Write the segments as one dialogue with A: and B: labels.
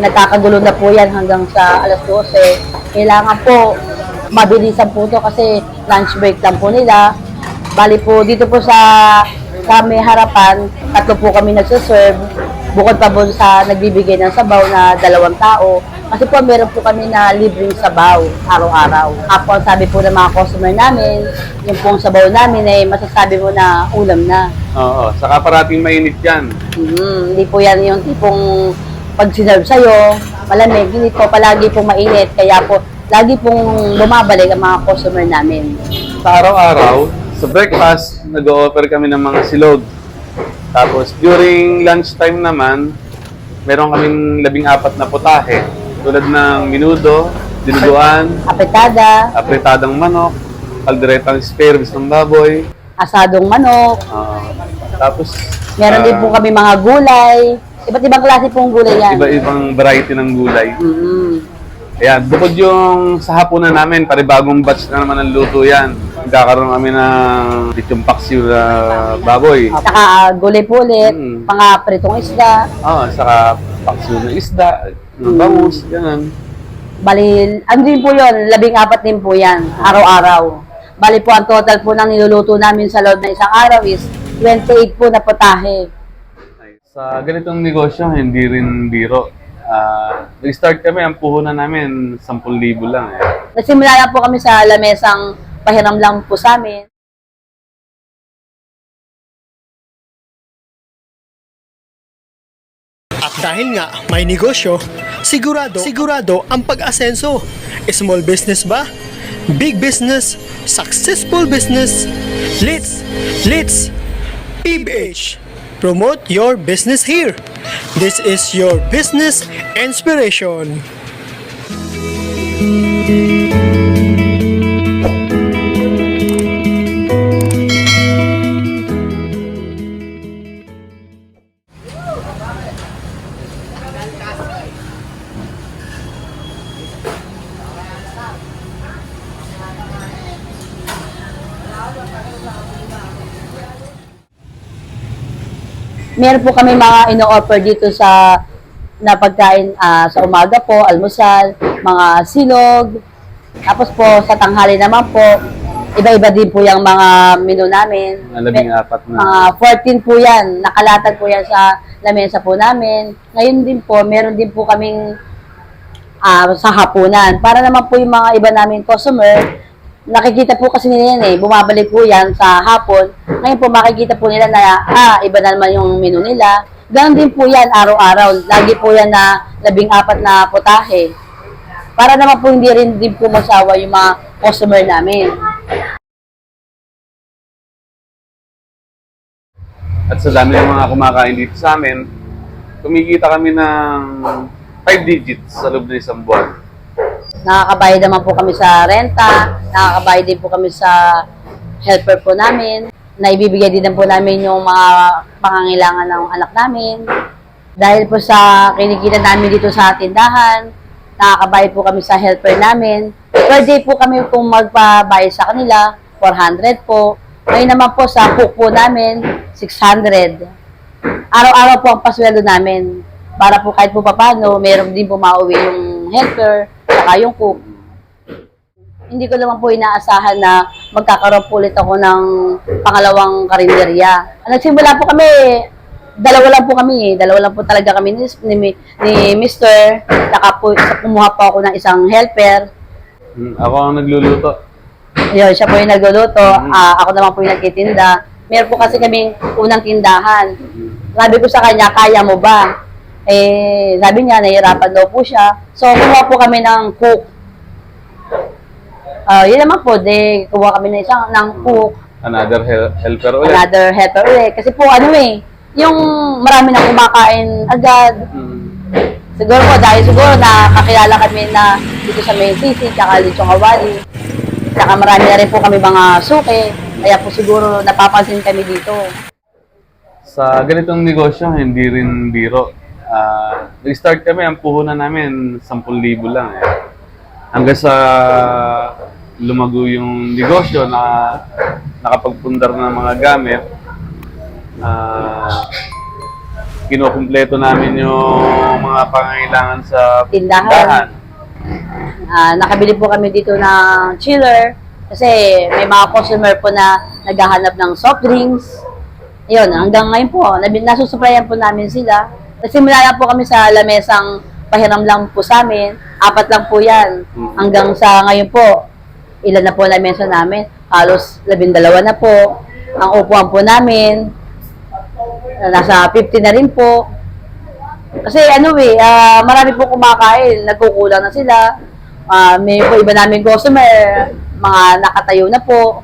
A: nagkakagulo na po yan hanggang sa alas 12. Kailangan po mabilisan po to kasi lunch break lang po nila. Bali po, dito po sa may harapan, 3 po kami nagsaserve. Bukod pa po sa nagbibigay ng sabaw na 2 tao. Kasi po meron po kami na libreng sabaw araw-araw. Ako, sabi po ng mga customer namin, yung pong sabaw namin ay masasabi mo na ulam na.
B: Oo, saka parating mainit yan.
A: Hindi po yan yung tipong pag sinerve sa'yo, malamig. Hindi po palagi pong mainit. Kaya po, lagi pong bumabalik ang mga customer namin.
B: Sa araw-araw, sa breakfast, nag-o-offer kami ng mga silog. Tapos, during lunchtime naman, meron kaming 14 na putahe. Tulad ng minudo, dinuguan,
A: Apetada,
B: apretadang manok, kalderetang spare ng baboy.
A: asadong manok,
B: Tapos,
A: meron din po kami mga gulay. Iba't ibang klase pong gulay yan.
B: iba-ibang variety ng gulay.
A: Mm-hmm.
B: Ayan, bukod yung sa hapunan namin, panibagong batch na naman ang luto yan. Magkakaroon kami ng lechong paksiw na baboy.
A: Saka gulay po ulit, mga pritong isda.
B: Saka paksiw na isda, bangus, ganun.
A: Bali, ano din po yun, 14 din po yan, araw-araw. Bali po, ang total po ng niluluto namin sa loob ng isang araw is 28 po na putahe.
B: Sa ganitong negosyo, hindi rin biro. Nag-start kami, ang puhunan namin, 10,000 lang.
A: Nagsimula na po kami sa lamesang pahiram lang po sa amin.
C: At dahil nga may negosyo, sigurado ang pag-asenso. Small business ba? Big business? Successful business? Let's PBH. Promote your business here. This is your business inspiration.
A: Meron po kami mga ino-offer dito sa na pagkain sa umaga po, almusal, mga silog. Tapos po sa tanghali naman po, iba-iba din po yung mga menu namin.
B: 14 na.
A: Mga 14 po yan, nakalatag po yan sa lamesa po namin. Ngayon din po, meron din po kaming sa hapunan. Para naman po yung mga iba naming customer, nakikita po kasi nila yan bumabalik po yan sa hapon. Ngayon po makikita po nila na, iba na naman yung menu nila. Ganon din po yan araw-araw. Lagi po yan na 14 na putahe. Para naman po hindi rin din po masawa yung mga customer namin.
B: At sa dami ng mga kumakain dito sa amin, kumikita kami ng 5 digits sa loob ng isang buwan.
A: Nakakabayad naman po kami sa renta, nakakabayad din po kami sa helper po namin, naibibigay din po namin yung mga pangangailangan ng anak namin. Dahil po sa kinikita namin dito sa tindahan, nakakabayad po kami sa helper namin. Per day po kami kung magpabayad sa kanila, 400 po. Ngayon naman po sa cook po namin, 600. Araw-araw po ang pasweldo namin. Para po kahit po paano, meron din po mauwi yung helper, saka yung cook. Hindi ko naman po inaasahan na magkakaroon po ulit ako ng pangalawang karinderya. Nagsimula po kami, dalawa lang po talaga kami ni Mr. Saka po, kumuha po ako ng isang helper.
B: Ako ang nagluluto.
A: Yun, siya po yung nagluluto. Ako naman po yung nagtitinda. Meron po kasi kaming unang tindahan. Sabi ko sa kanya, kaya mo ba? Sabi niya, nahihirapan daw po siya. So, kumuha po kami ng cook. Yun naman po, kumuha kami ng cook.
B: Another helper ulit.
A: Another helper ulit. Kasi po, yung marami na kumakain agad. Siguro po, dahil siguro nakakilala kami na dito sa Main City, tsaka Lechong Kawali. Tsaka marami na rin po kami mga suke. Kaya po siguro napapansin kami dito.
B: Sa ganitong negosyo, hindi rin biro. Nag-start kami, ang puhunan namin, 10,000 lang. Hanggang sa lumago yung negosyo na nakapagpundar ng mga gamit. kinukumpleto namin yung mga pangangailangan sa
A: Tindahan.
B: tindahan.
A: Nakabili po kami dito ng chiller kasi may mga customer po na naghahanap ng soft drinks. Yun, hanggang ngayon po, nasusuplayan po namin sila. Nagsimula lang po kami sa lamesang pahiram lang po sa amin. 4 lang po yan. Hanggang sa ngayon po, ilan na po lamesa namin? Halos 12 na po. Ang upuan po namin, nasa 50 na rin po. Kasi marami po kumakain, nagkukulang na sila. May po iba namin customer, mga nakatayo na po.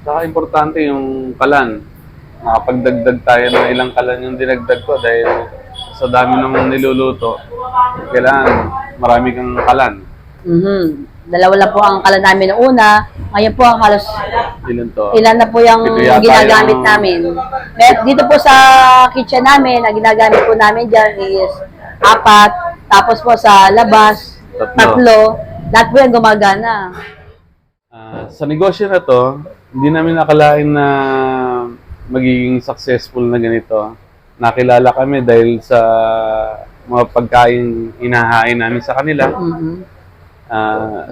B: Saka importante yung kalan. Nakapagdagdag tayo ng ilang kalan yung dinagdag ko dahil sa dami ng niluluto, kailangan marami kang kalan.
A: Dalawa lang po ang kalan namin noong una. Ngayon po ang halos ilan na po yung
B: Ito yata
A: ginagamit
B: yung-
A: namin. Dito po sa kitchen namin, ang ginagamit po namin dyan is 4. Tapos po sa labas, 3. Lahat po yan gumagana.
B: Sa negosyo na to, hindi namin nakalain na magiging successful na ganito. Nakilala kami dahil sa mga pagkain inahain namin sa kanila.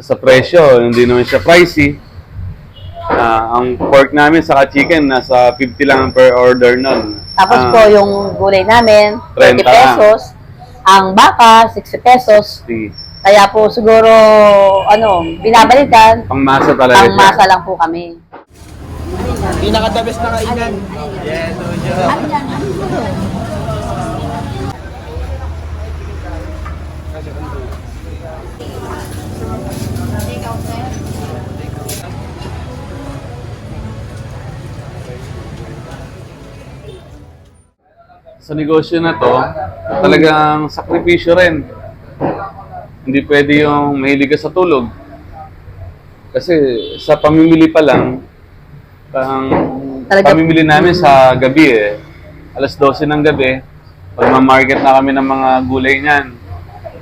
B: Sa presyo, hindi naman siya pricey. Ang pork namin sa chicken, nasa 50 lang per order nun.
A: Tapos po yung gulay namin, 20
B: 30 lang.
A: pesos. Ang baka, 60 pesos. Kaya po siguro, binabalikan,
B: Pangmasa talaga
A: ang masa lang po kami.
C: Pinaka-the best na kainan.
B: Sa negosyo na to, talagang sakripisyo rin. Hindi pwede yung mahilig ka sa tulog. Kasi sa pamimili pa lang, ang pamimili namin sa gabi alas 12 ng gabi, pag ma-market na kami ng mga gulay niyan,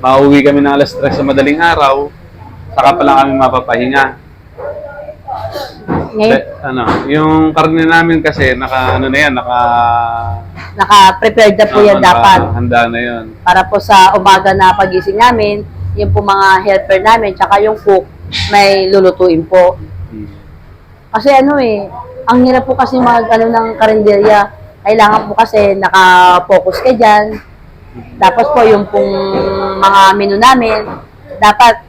B: mauwi kami ng alas 3 sa madaling araw, saka pa lang kami mapapahinga. Yung karne namin kasi
A: Naka-prepared na po yan dapat.
B: Handa na yun.
A: Para po sa umaga na pagising namin, yung po mga helper namin, tsaka yung cook, may lulutuin po. Kasi ang hirap po kasi ng karinderya. Kailangan po kasi naka-focus ka dyan. Tapos po yung pong mga menu namin, dapat,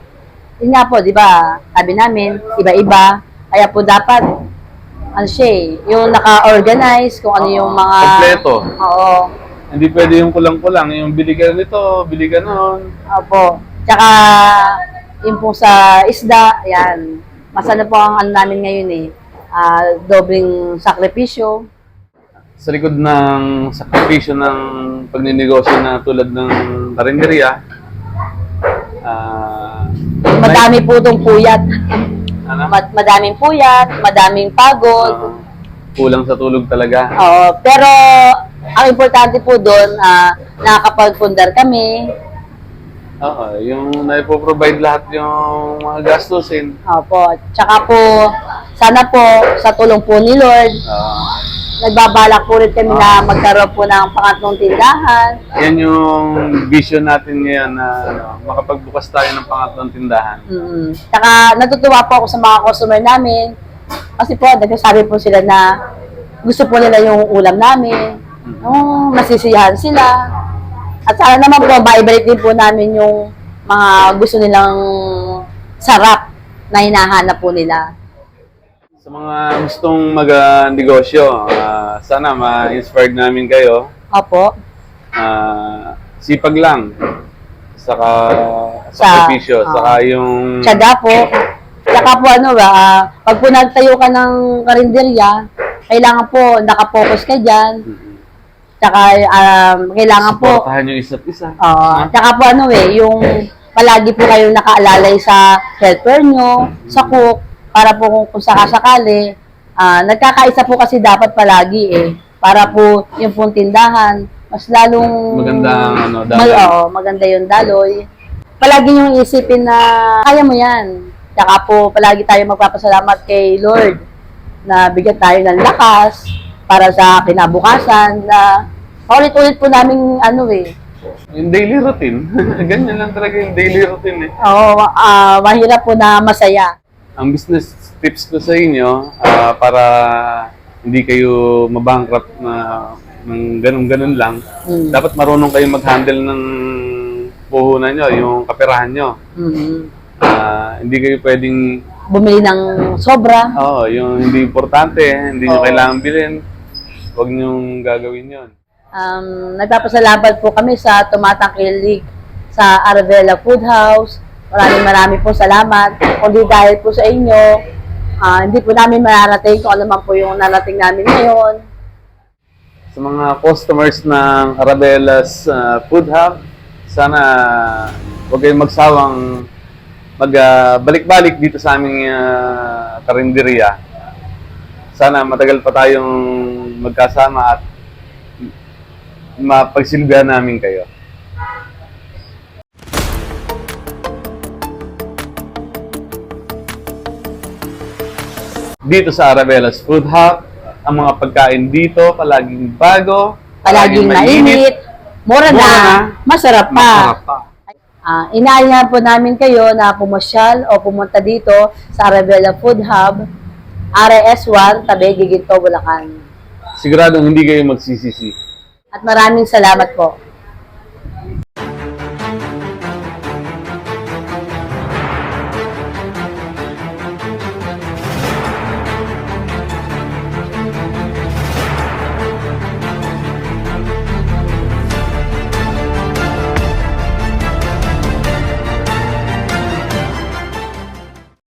A: yun nga po, di ba, sabi namin, iba-iba. Kaya po dapat, yung naka-organize, kung ano yung mga...
B: Kompleto.
A: Oo.
B: Hindi pwede yung kulang-kulang. Yung bili ka nito, bili ka noon.
A: Opo. Tsaka, yung po sa isda, yan. Masana po ang namin ngayon dobling sakripisyo.
B: Sa likod ng sakripisyo ng pagninegosyo na tulad ng karinderya,
A: Madami po itong puyat. Madaming puyat, madaming pagod.
B: Kulang sa tulog talaga.
A: Oo. Pero, ang importante po doon, nakakapag-pundar kami.
B: Oo, yung naipoprovide lahat yung mga gastusin.
A: Opo. Tsaka po, sana po, sa tulong po ni Lord, nagbabalak po rin kami na magkaroon po ng pangatlong tindahan.
B: Yan yung vision natin ngayon na makapagbukas tayo ng pangatlong tindahan.
A: Tsaka natutuwa po ako sa mga customer namin. Kasi po, nagsasabi po sila na gusto po nila yung ulam namin. Masisiyahan sila. At sana naman po, maibalik din po namin yung mga gusto nilang sarap na hinahanap po nila.
B: Sa mga gustong mag-negosyo, sana ma-inspired namin kayo.
A: Opo.
B: Sipag lang. Saka sakripisyo. Saka yung...
A: Tiyaga po. Tsaka po pag po nagtayo ka ng karinderya, kailangan po nakapokus ka dyan. Tsaka kailangan po...
B: Supportahan yung isa't isa.
A: Tsaka po yung palagi po kayong nakaalalay sa helper nyo, sa cook, para po kung sakasakali, nagkakaisa po kasi dapat palagi para po yung pong tindahan, mas lalong...
B: Maganda daloy.
A: Maganda yung daloy. Palagi yung isipin na kaya mo yan. Tsaka po palagi tayo magpapasalamat kay Lord na bigyan tayo ng lakas para sa kinabukasan na Paulit-ulit po namin
B: Yung daily routine. Ganyan lang talaga yung daily routine eh.
A: Oo, mahirap po na masaya.
B: Ang business tips ko sa inyo, para hindi kayo mabankrupt na ng ganun-ganun lang, dapat marunong kayo mag-handle ng puhunan nyo, yung kaperahan nyo. Hindi kayo pwedeng
A: Bumili ng sobra.
B: yung hindi importante, hindi nyo kailangan bilhin, huwag nyong gagawin yon.
A: Nagpapasalamat po kami sa tumatangkilik sa Arabella Food House. Maraming po salamat. Kundi dahil po sa inyo, hindi po namin mararating kung ano man po yung narating namin ngayon.
B: Sa mga customers ng Arabella's Food Hub, sana huwag kayong magsawang magbalik-balik dito sa aming karinderya. Sana matagal pa tayong magkasama at mapagsilbihan namin kayo. Dito sa Arabella's Food Hub, ang mga pagkain dito palaging bago,
A: Palaging mainit, mura na, masarap pa.
B: masarap pa.
A: Inaalihan po namin kayo na pumasyal o pumunta dito sa Arabella Food Hub, RS1, Tabi, Giginto, Bulacan.
B: Siguradong hindi kayo magsisisi.
A: At maraming salamat po.